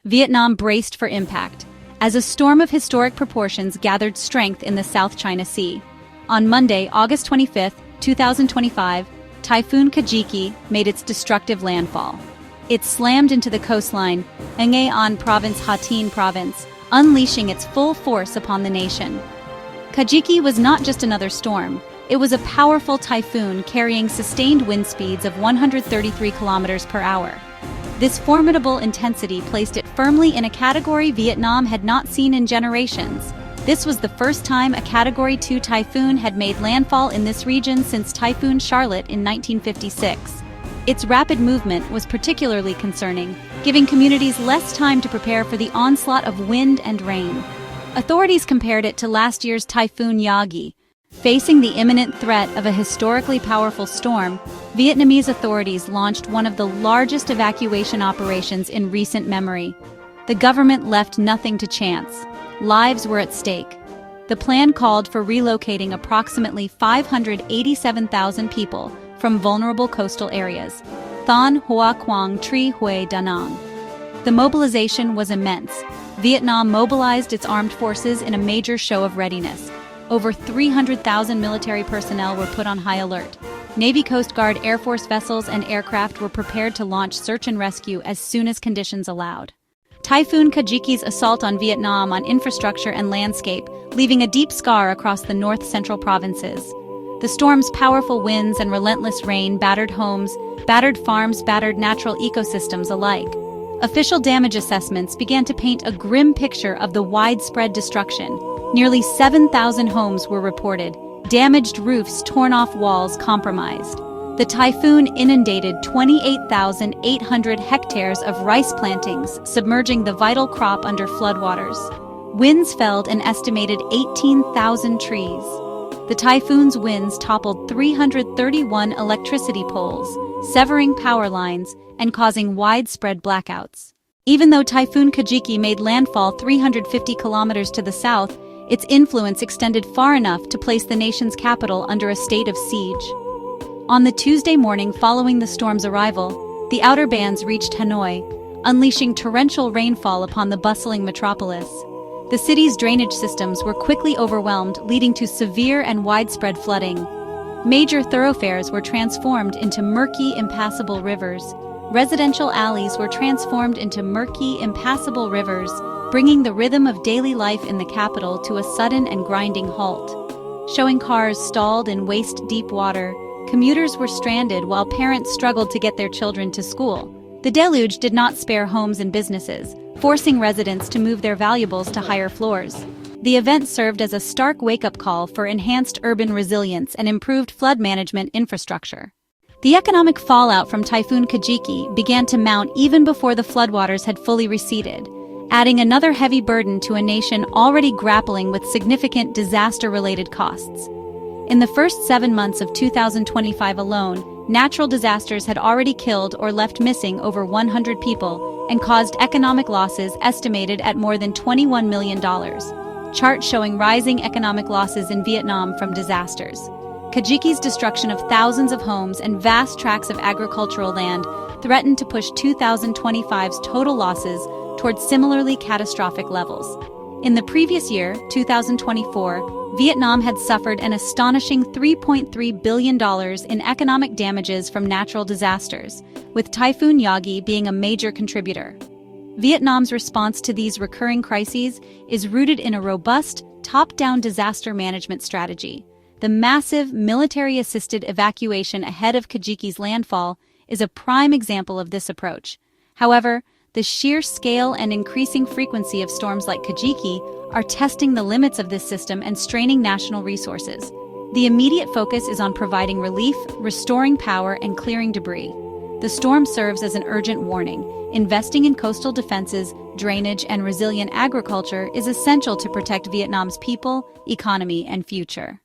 Vietnam braced for impact, as a storm of historic proportions gathered strength in the South China Sea. On Monday, August 25, 2025, Typhoon Kajiki made its destructive landfall. It slammed into the coastline, Nghe An Province, Ha Tinh Province, unleashing its full force upon the nation. Kajiki was not just another storm, it was a powerful typhoon carrying sustained wind speeds of 133 kilometers per hour. This formidable intensity placed it firmly in a category Vietnam had not seen in generations. This was the first time a Category 2 typhoon had made landfall in this region since Typhoon Charlotte in 1956. Its rapid movement was particularly concerning, giving communities less time to prepare for the onslaught of wind and rain. Authorities compared it to last year's Typhoon Yagi. Facing the imminent threat of a historically powerful storm, Vietnamese authorities launched one of the largest evacuation operations in recent memory. The government left nothing to chance. Lives were at stake. The plan called for relocating approximately 587,000 people from vulnerable coastal areas. Than Hoa Quang Tri Hue Da Nang. The mobilization was immense. Vietnam mobilized its armed forces in a major show of readiness. Over 300,000 military personnel were put on high alert. Navy, Coast Guard, Air Force vessels and aircraft were prepared to launch search and rescue as soon as conditions allowed. Typhoon Kajiki's assault on Vietnam on infrastructure and landscape, leaving a deep scar across the north-central provinces. The storm's powerful winds and relentless rain battered homes, battered farms, battered natural ecosystems alike. Official damage assessments began to paint a grim picture of the widespread destruction. Nearly 7,000 homes were reported, damaged roofs, torn off walls, compromised. The typhoon inundated 28,800 hectares of rice plantings, submerging the vital crop under floodwaters. Winds felled an estimated 18,000 trees. The typhoon's winds toppled 331 electricity poles, severing power lines and causing widespread blackouts. Even though Typhoon Kajiki made landfall 350 kilometers to the south, its influence extended far enough to place the nation's capital under a state of siege. On the Tuesday morning following the storm's arrival, the outer bands reached Hanoi, unleashing torrential rainfall upon the bustling metropolis. The city's drainage systems were quickly overwhelmed, leading to severe and widespread flooding. Major thoroughfares were transformed into murky, impassable rivers. Residential alleys were transformed into murky, impassable rivers, bringing the rhythm of daily life in the capital to a sudden and grinding halt. Showing cars stalled in waist-deep water, commuters were stranded while parents struggled to get their children to school. The deluge did not spare homes and businesses, forcing residents to move their valuables to higher floors. The event served as a stark wake-up call for enhanced urban resilience and improved flood management infrastructure. The economic fallout from Typhoon Kajiki began to mount even before the floodwaters had fully receded, adding another heavy burden to a nation already grappling with significant disaster-related costs. In the first 7 months of 2025 alone, natural disasters had already killed or left missing over 100 people and caused economic losses estimated at more than $21 million. Chart showing rising economic losses in Vietnam from disasters. Kajiki's destruction of thousands of homes and vast tracts of agricultural land threatened to push 2025's total losses towards similarly catastrophic levels. In the previous year, 2024, Vietnam had suffered an astonishing $3.3 billion in economic damages from natural disasters, with Typhoon Yagi being a major contributor. Vietnam's response to these recurring crises is rooted in a robust, top-down disaster management strategy. The massive, military-assisted evacuation ahead of Kajiki's landfall is a prime example of this approach. However, the sheer scale and increasing frequency of storms like Kajiki are testing the limits of this system and straining national resources. The immediate focus is on providing relief, restoring power, and clearing debris. The storm serves as an urgent warning. Investing in coastal defenses, drainage, and resilient agriculture is essential to protect Vietnam's people, economy, and future.